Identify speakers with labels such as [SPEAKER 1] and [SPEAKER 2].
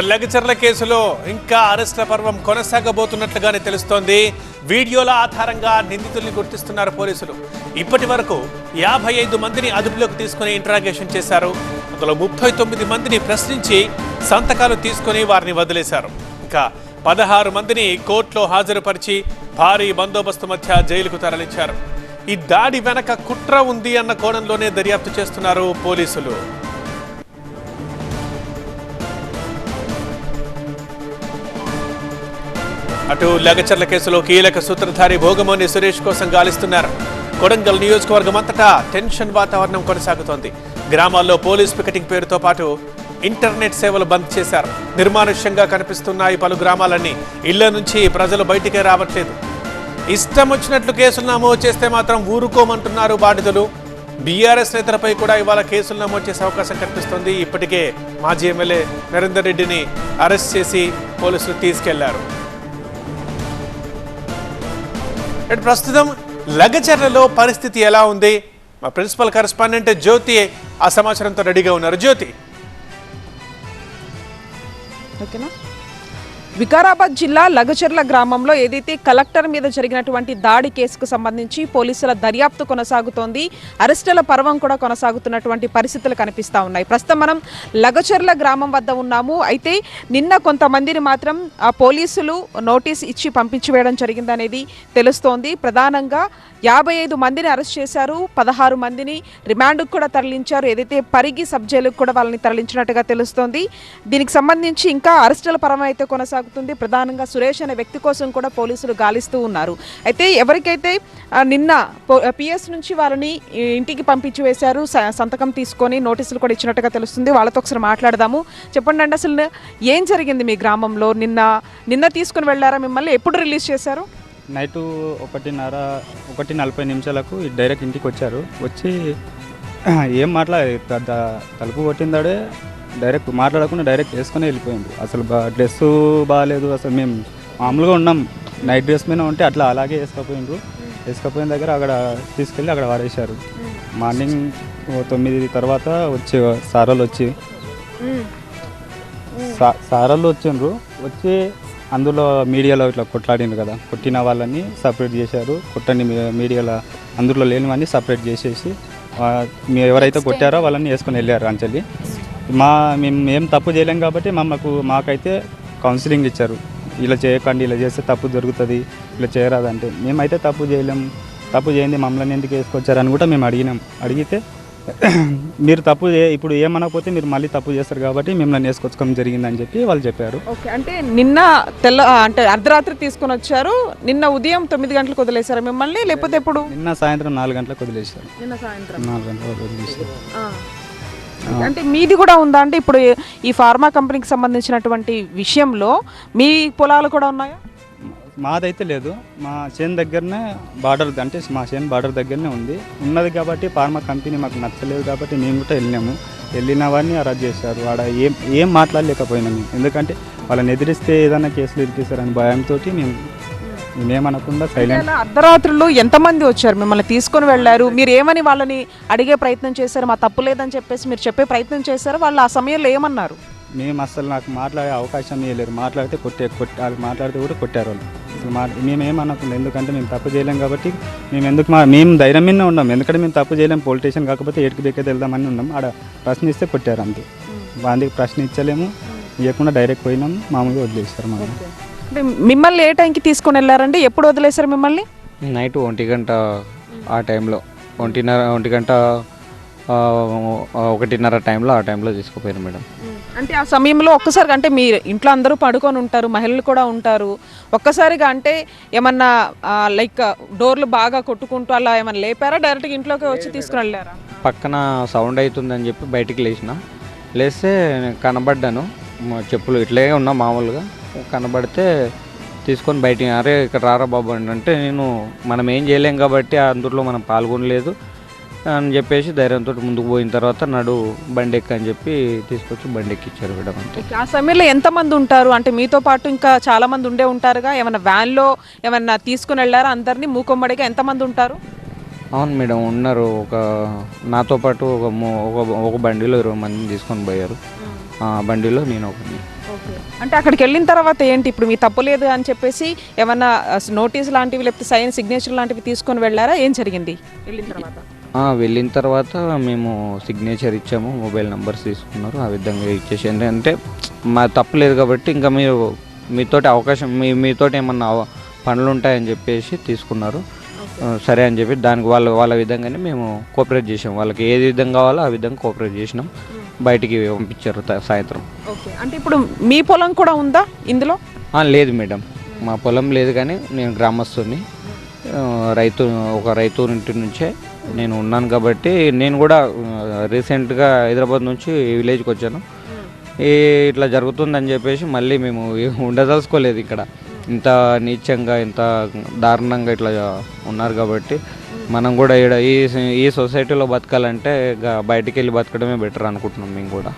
[SPEAKER 1] లగచర్ల కేసులో ఇంకా అరెస్ట్ల పర్వం కొనసాగబోతున్నట్లుగానే తెలుస్తోంది. వీడియోల ఆధారంగా నిందితుల్ని గుర్తిస్తున్నారు పోలీసులు. ఇప్పటి వరకు 55 మందిని అదుపులోకి తీసుకుని ఇంటరాగేషన్ చేశారు. అందులో 39 మందిని ప్రశ్నించి సంతకాలు తీసుకుని వారిని వదిలేశారు. ఇంకా 16 మందిని కోర్టులో హాజరుపరిచి భారీ బందోబస్తు మధ్య జైలుకు తరలించారు. ఈ దాడి వెనక కుట్ర ఉంది అన్న కోణంలోనే దర్యాప్తు చేస్తున్నారు పోలీసులు. అటు లగచర్ల కేసులో కీలక సూత్రధారి భోగమోని సురేష్ కోసం గాలిస్తున్నారు. కొడంగల్ నియోజకవర్గం అంతటా టెన్షన్ వాతావరణం కొనసాగుతోంది. గ్రామాల్లో పోలీస్ పికెటింగ్ పేరుతో పాటు ఇంటర్నెట్ సేవలు బంద్ చేశారు. నిర్మానుష్యంగా కనిపిస్తున్నాయి పలు గ్రామాలన్నీ. ఇళ్ల నుంచి ప్రజలు బయటికే రావట్లేదు. ఇష్టం వచ్చినట్లు కేసులు నమోదు చేస్తే మాత్రం ఊరుకోమంటున్నారు బాధితులు. బీఆర్ఎస్ నేతలపై కూడా ఇవాళ కేసులు నమోదు చేసే అవకాశం కనిపిస్తోంది. ఇప్పటికే మాజీ ఎమ్మెల్యే నరేందర్ రెడ్డిని అరెస్ట్ చేసి పోలీసులు తీసుకెళ్లారు. ప్రస్తుతం లగచర్లలో పరిస్థితి ఎలా ఉంది? మా ప్రిన్సిపల్ కరెస్పాండెంట్ జ్యోతి ఆ సమాచారంతో రెడీగా ఉన్నారు. జ్యోతి,
[SPEAKER 2] ఓకేనా? వికారాబాద్ జిల్లా లగచర్ల గ్రామంలో ఏదైతే కలెక్టర్ మీద జరిగినటువంటి దాడి కేసుకు సంబంధించి పోలీసుల దర్యాప్తు కొనసాగుతోంది. అరెస్టుల పర్వం కూడా కొనసాగుతున్నటువంటి పరిస్థితులు కనిపిస్తూ ఉన్నాయి. ప్రస్తుతం మనం లగచర్ల గ్రామం వద్ద ఉన్నాము. అయితే నిన్న కొంతమందిని మాత్రం ఆ పోలీసులు నోటీస్ ఇచ్చి పంపించి వేయడం జరిగిందనేది తెలుస్తోంది. ప్రధానంగా 55 మందిని అరెస్ట్ చేశారు. 16 మందిని రిమాండ్కు కూడా తరలించారు. ఏదైతే పరిగి సబ్ జైలుకు కూడా వాళ్ళని తరలించినట్టుగా తెలుస్తోంది. దీనికి సంబంధించి ఇంకా అరెస్టుల పరం అయితే కొనసాగుతుంది. ప్రధానంగా సురేష్ అనే వ్యక్తి కోసం కూడా పోలీసులు గాలిస్తూ ఉన్నారు. అయితే ఎవరికైతే నిన్న పిఎస్ నుంచి వాళ్ళని ఇంటికి పంపించి వేశారు, సంతకం తీసుకొని నోటీసులు కూడా ఇచ్చినట్టుగా తెలుస్తుంది. వాళ్ళతో ఒకసారి మాట్లాడదాము. చెప్పండి అండి, అసలు ఏం జరిగింది మీ గ్రామంలో? నిన్న తీసుకుని వెళ్ళారా? మిమ్మల్ని ఎప్పుడు రిలీజ్ చేశారు?
[SPEAKER 3] నైటు 1:40 డైరెక్ట్ ఇంటికి వచ్చారు. వచ్చి ఏం తలుపు కొట్టిందాడే డైరెక్ట్ మాట్లాడకుండా డైరెక్ట్ వేసుకొని వెళ్ళిపోయింది. అసలు డ్రెస్ బాగాలేదు. అసలు మేము మామూలుగా ఉన్నాం, నైట్ డ్రెస్ మీద ఉంటే అలాగే వేసుకపోయిన దగ్గర అక్కడ తీసుకెళ్ళి అక్కడ వాడేశారు. మార్నింగ్ 9 తర్వాత వచ్చి సారాలు వచ్చిండ్రు. వచ్చి అందులో మీడియాలో ఇట్లా కొట్లాడిండ్రు కదా, కొట్టిన వాళ్ళని సపరేట్ చేశారు. కొట్టని మీడియాలో అందులో లేనివన్నీ సపరేట్ చేసేసి ఎవరైతే కొట్టారో వాళ్ళని వేసుకొని వెళ్ళారు అంచెల్లి. మేము ఏం తప్పు చేయలేం కాబట్టి మాకైతే కౌన్సిలింగ్ ఇచ్చారు. ఇలా చేయకండి, ఇలా చేస్తే తప్పు జరుగుతుంది, ఇలా చేయరాదంటే మేమైతే తప్పు చేయలేం, తప్పు చేయండి, మమ్మల్ని ఎందుకు వేసుకొచ్చారని కూడా మేము అడిగితే మీరు ఇప్పుడు ఏమనకపోతే మీరు మళ్ళీ తప్పు చేస్తారు కాబట్టి మిమ్మల్ని వేసుకొచ్చుకోవడం జరిగిందని చెప్పి వాళ్ళు చెప్పారు.
[SPEAKER 2] ఓకే, అంటే నిన్న అర్ధరాత్రి తీసుకొని వచ్చారు. నిన్న ఉదయం 9 గంటలకు వదిలేశారు మిమ్మల్ని, లేకపోతే ఎప్పుడు?
[SPEAKER 3] నిన్న సాయంత్రం 4 గంటలకు వదిలేశారు.
[SPEAKER 2] నిన్న సాయంత్రం
[SPEAKER 3] 4 గంటలకు వదిలేశారు.
[SPEAKER 2] అంటే మీది కూడా ఉందా? అంటే ఇప్పుడు ఈ ఫార్మా కంపెనీకి సంబంధించినటువంటి విషయంలో మీ పొలాలు కూడా ఉన్నాయా?
[SPEAKER 3] మాదైతే లేదు. మా చేను దగ్గరనే బార్డర్, అంటే మా చేను బార్డర్ దగ్గరనే ఉన్నది కాబట్టి ఫార్మా కంపెనీ మాకు నచ్చలేదు కాబట్టి మేము కూడా వెళ్ళిన వాడిని అరెస్ట్ చేశారు. వాడ ఏం మాట్లాడలేకపోయినాము, ఎందుకంటే వాళ్ళని ఎదిరిస్తే ఏదైనా కేసులు ఇరికిస్తారని భయంతో మేమేమనకుండా సైలెంట్.
[SPEAKER 2] అర్ధరాత్రులు ఎంతమంది వచ్చారు మిమ్మల్ని తీసుకొని వెళ్ళారు? మీరు ఏమని వాళ్ళని అడిగే ప్రయత్నం చేశారు? మా తప్పు లేదని చెప్పేసి మీరు చెప్పే ప్రయత్నం చేశారు. వాళ్ళు ఆ సమయంలో ఏమన్నారు?
[SPEAKER 3] మేము అసలు నాకు మాట్లాడే అవకాశం ఇవ్వలేరు. మాట్లాడితే వాళ్ళు మాట్లాడితే కూడా కొట్టారు వాళ్ళు. అసలు మేమేమనుకుంది, ఎందుకంటే మేము తప్పు చేయలేం కాబట్టి మేము ధైర్యం మీద ఉన్నాం. ఎందుకంటే మేము తప్పు చేయలేం, పోలీస్ స్టేషన్ కాకపోతే ఏటికి బెక్కైతే వెళ్దామని ఉన్నాం. ఆడ ప్రశ్నిస్తే కొట్టారు అంతే. వాళ్ళకి ప్రశ్నించలేము, ఇవ్వకుండా డైరెక్ట్ పోయినాం, మామూలుగా వదిలేశారు.
[SPEAKER 2] అంటే మిమ్మల్ని ఏ టైంకి తీసుకొని వెళ్ళారండి? ఎప్పుడు వదిలేశారు మిమ్మల్ని?
[SPEAKER 4] నైట్ 1 గంట ఆ టైంలో, 1 గంట 1:30 టైంలో ఆ టైంలో తీసుకుపోయారు మేడం.
[SPEAKER 2] అంటే ఆ సమయంలో ఒక్కసారిగా, అంటే మీరు ఇంట్లో అందరూ పడుకొని ఉంటారు, మహిళలు కూడా ఉంటారు, ఒక్కసారిగా అంటే ఏమన్నా లైక్ డోర్లు బాగా కొట్టుకుంటూ అలా ఏమన్నా లేపారా? డైరెక్ట్గా ఇంట్లోకి వచ్చి తీసుకుని వెళ్ళారా?
[SPEAKER 4] పక్కన సౌండ్ అవుతుందని చెప్పి బయటికి లేస్తే కనబడ్డాను. చెప్పులు ఇట్లే ఉన్నా మామూలుగా కనబడితే తీసుకొని బయటికి, అరే ఇక్కడ రారా బాబు అంటే మనం ఏం చేయలేం కాబట్టి అందులో మనం పాల్గొనలేదు అని చెప్పేసి ధైర్యంతో ముందుకు పోయిన తర్వాత బండి ఎక్క అని చెప్పి తీసుకొచ్చి బండి ఎక్కిచ్చారు మేడం. అంటే
[SPEAKER 2] ఆ సమయంలో ఎంతమంది ఉంటారు? అంటే మీతో పాటు ఇంకా చాలా మంది ఉండే ఉంటారుగా, ఏమన్నా వ్యాన్లో ఏమన్నా తీసుకుని వెళ్ళారా? అందరినీ మూకొమ్మడిగా ఎంతమంది ఉంటారు?
[SPEAKER 4] అవును మేడం, ఉన్నారు. నాతో పాటు ఒక బండిలో 20 మందిని తీసుకొని పోయారు. బండిలో నేను ఒకరిని.
[SPEAKER 2] అంటే అక్కడికి వెళ్ళిన తర్వాత ఏంటి ఇప్పుడు మీ తప్పు లేదు అని చెప్పేసి ఏమన్నా నోటీస్ లాంటివి లేకపోతే సైన్ సిగ్నేచర్ లాంటివి తీసుకొని వెళ్ళారా? ఏం జరిగింది వెళ్ళిన తర్వాత?
[SPEAKER 4] వెళ్ళిన తర్వాత మేము సిగ్నేచర్ ఇచ్చాము, మొబైల్ నెంబర్స్ తీసుకున్నారు, ఆ విధంగా ఇచ్చేసి అంటే మా తప్పు లేదు కాబట్టి ఇంకా మీతోటి అవకాశం మీతోటి ఏమన్నా పనులు ఉంటాయని చెప్పేసి తీసుకున్నారు. సరే అని చెప్పి దానికి వాళ్ళ విధంగానే మేము కోఆపరేట్ చేసాం. వాళ్ళకి ఏ విధంగా కావాలో ఆ విధంగా కోఆపరేట్ చేసినాం. బయటికి పంపించారు సాయంత్రం.
[SPEAKER 2] ఓకే, అంటే ఇప్పుడు మీ పొలం కూడా ఉందా ఇందులో?
[SPEAKER 4] లేదు మేడం, మా పొలం లేదు, కానీ నేను గ్రామస్తుని, ఒక రైతు ఇంటి నుంచే నేను ఉన్నాను కాబట్టి నేను కూడా రీసెంట్గా హైదరాబాద్ నుంచి విలేజ్కి వచ్చాను. ఇట్లా జరుగుతుందని చెప్పేసి మళ్ళీ మేము ఉండదలుచుకోలేదు. ఇక్కడ ఇంత నీచంగా ఇంత దారుణంగా ఇట్లా ఉన్నారు కాబట్టి మనం కూడా ఇక్కడ ఈ సొసైటీలో బతకాలంటే బయటికి వెళ్ళి బతకడమే బెటర్ అనుకుంటున్నాం మేము కూడా.